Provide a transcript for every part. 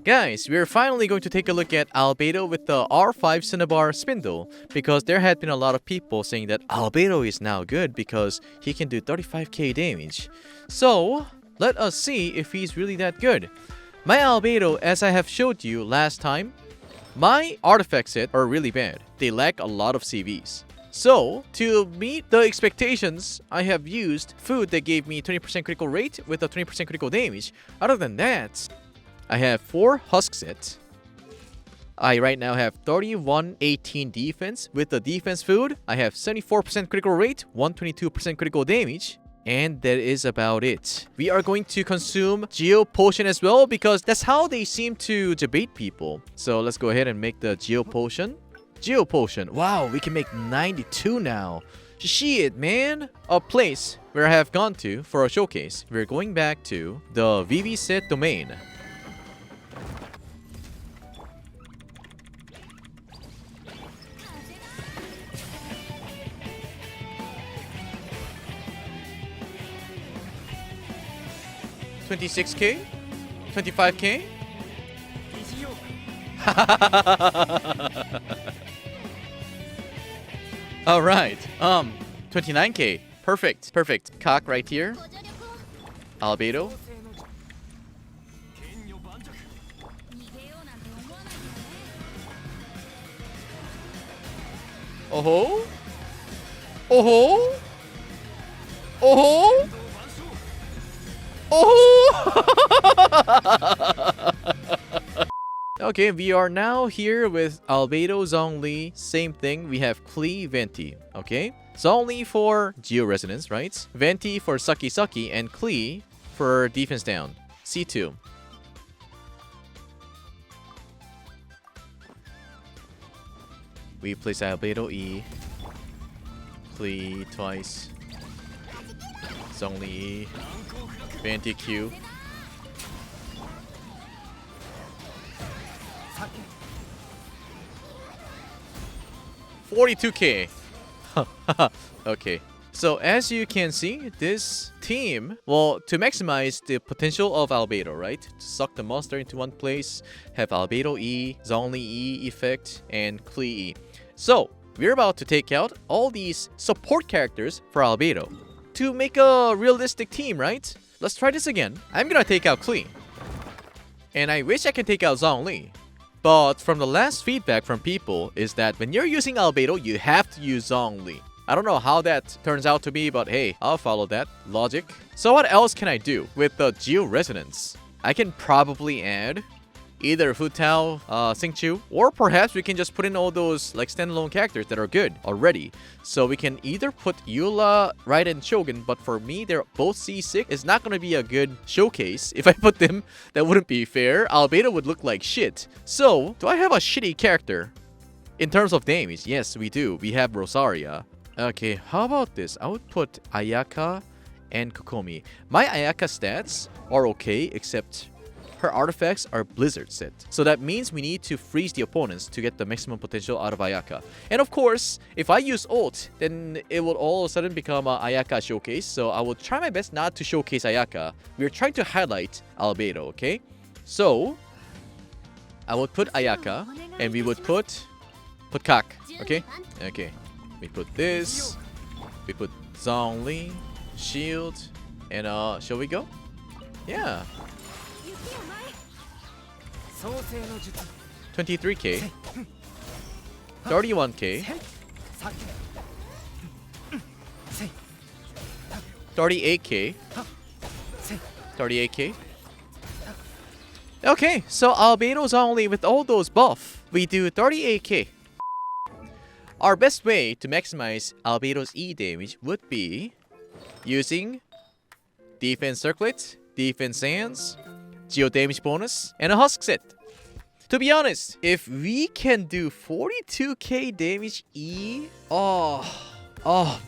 Guys, we're finally going to take a look at Albedo with the R5 Cinnabar Spindle, because there had been a lot of people saying that Albedo is now good because he can do 35k damage. So, let us see if he's really that good. My Albedo, as I have showed you last time, my artifact set are really bad. They lack a lot of CVs. So, to meet the expectations, I have used food that gave me 20% critical rate with a 20% critical damage. Other than that, I have 4 husk sets. I right now have 3118 defense. With the defense food, I have 74% critical rate, 122% critical damage. And that is about it. We are going to consume Geo Potion as well because that's how they seem to debate people. So let's go ahead and make the Geo Potion. Geo Potion. Wow, we can make 92 now. Shit, man. A place where I have gone to for a showcase. We're going back to the VV set domain. $26k? $25k? Alright, 29k. Perfect, perfect. Cock right here. Albedo. Oh-ho. Oh-ho. Oh-ho. Oh! Okay, we are now here with Albedo, Zhongli. Same thing, we have Klee, Venti. Okay? Zhongli for Geo Resonance, right? Venti for Sucky Sucky, and Klee for Defense Down. C2. We place Albedo E. Klee twice. Zhongli E. Venti Q. $42k. Okay. So as you can see, this team, well, to maximize the potential of Albedo, right? To suck the monster into one place, have Albedo E, Zhongli E effect, and Klee E. So, we're about to take out all these support characters for Albedo to make a realistic team, right? Let's try this again. I'm gonna take out Klee. And I wish I can take out Zhongli. But from the last feedback from people is that when you're using Albedo, you have to use Zhongli. I don't know how that turns out to be, but hey, I'll follow that logic. So what else can I do with the Geo Resonance? I can probably add either Fu Tao, Xingqiu, or perhaps we can just put in all those like standalone characters that are good already. So we can either put Eula, Raiden, Shogun, but for me, they're both C6. It's not gonna be a good showcase. If I put them, that wouldn't be fair. Albedo would look like shit. So, do I have a shitty character? In terms of damage, yes, we do. We have Rosaria. Okay, how about this? I would put Ayaka and Kokomi. My Ayaka stats are okay, except her artifacts are Blizzard set. So that means we need to freeze the opponents to get the maximum potential out of Ayaka. And of course, if I use ult, then it will all of a sudden become a Ayaka showcase. So I will try my best not to showcase Ayaka. We're trying to highlight Albedo, okay? So, I would put Ayaka, and we would put Kak, okay? Okay. We put this, we put Zhongli, shield, and shall we go? Yeah. 23k, 31k, 38k, 38k. Okay, so Albedo's only with all those buff, we do 38k. Our best way to maximize Albedo's E damage would be using Defense Circlet, Defense Sands, Geo damage bonus, and a husk set. To be honest, if we can do 42k damage E, oh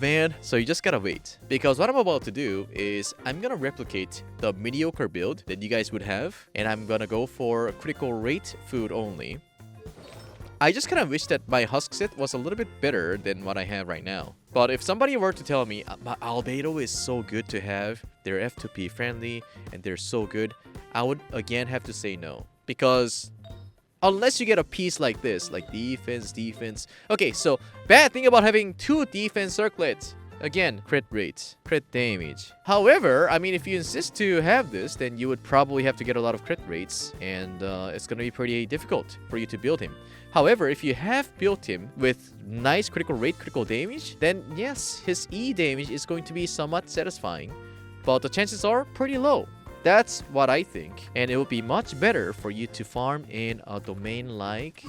man. So you just gotta wait. Because what I'm about to do is I'm gonna replicate the mediocre build that you guys would have, and I'm gonna go for a critical rate food only. I just kind of wish that my husk set was a little bit better than what I have right now. But if somebody were to tell me, my Albedo is so good to have, they're F2P friendly, and they're so good, I would again have to say no. because unless you get a piece like this, like defense. Okay, so bad thing about having 2 defense circlets. Again, crit rates, crit damage. However, I mean, if you insist to have this, then you would probably have to get a lot of crit rates, and it's gonna be pretty difficult for you to build him. However, if you have built him with nice critical rate, critical damage, then yes, his E damage is going to be somewhat satisfying, but the chances are pretty low. That's what I think, and it would be much better for you to farm in a domain like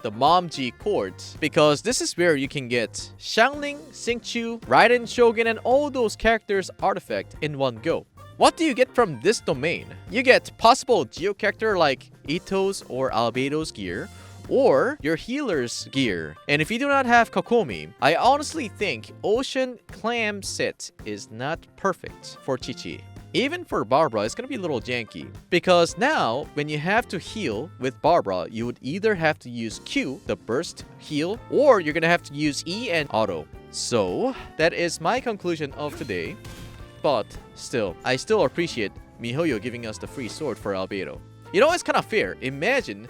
the Momji Court, because this is where you can get Xiangling, Xingqiu, Raiden Shogun, and all those characters' artifact in one go. What do you get from this domain? You get possible geo character like Ito's or Albedo's gear, or your healer's gear. And if you do not have Kokomi, I honestly think Ocean Clam set is not perfect for Chi-Chi. Even for Barbara, it's gonna be a little janky, because now when you have to heal with Barbara, you would either have to use Q, the burst heal, or you're gonna have to use E and auto. So that is my conclusion of today, but still, I still appreciate MiHoYo giving us the free sword for Albedo. You know, it's kind of fair. Imagine,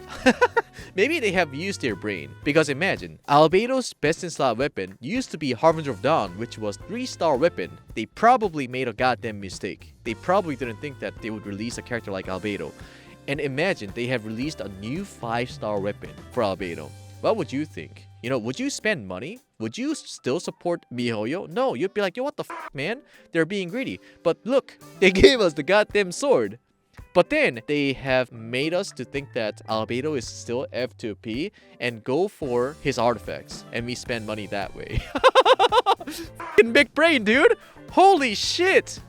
maybe they have used their brain. Because imagine, Albedo's best-in-slot weapon used to be Harbinger of Dawn, which was 3-star weapon. They probably made a goddamn mistake. They probably didn't think that they would release a character like Albedo. And imagine they have released a new 5-star weapon for Albedo. What would you think? You know, would you spend money? Would you still support MiHoYo? No, you'd be like, yo, what the f, man? They're being greedy. But look, they gave us the goddamn sword. But then they have made us to think that Albedo is still F2P and go for his artifacts, and we spend money that way. Fucking big brain, dude! Holy shit!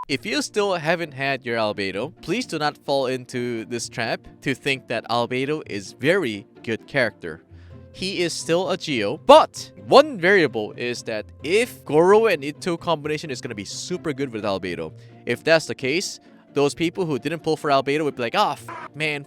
If you still haven't had your Albedo, please do not fall into this trap to think that Albedo is very good character. He is still a Geo, but one variable is that if Goro and Ito combination is going to be super good with Albedo. If that's the case, those people who didn't pull for Albedo would be like, ah, man,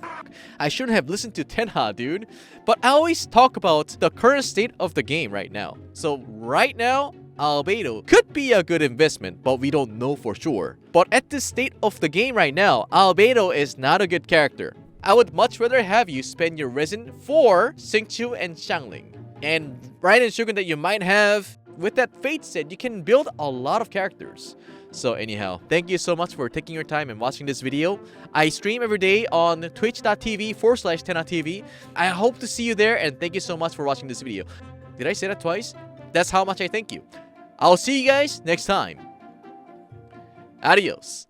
I shouldn't have listened to Tenha, dude. But I always talk about the current state of the game right now. So right now, Albedo could be a good investment, but we don't know for sure. But at this state of the game right now, Albedo is not a good character. I would much rather have you spend your resin for Xingqiu and Xiangling. And Raiden Shogun that you might have, with that Fate set, you can build a lot of characters. So anyhow, thank you so much for taking your time and watching this video. I stream every day on twitch.tv/TenhaTV. I hope to see you there, and thank you so much for watching this video. Did I say that twice? That's how much I thank you. I'll see you guys next time. Adios.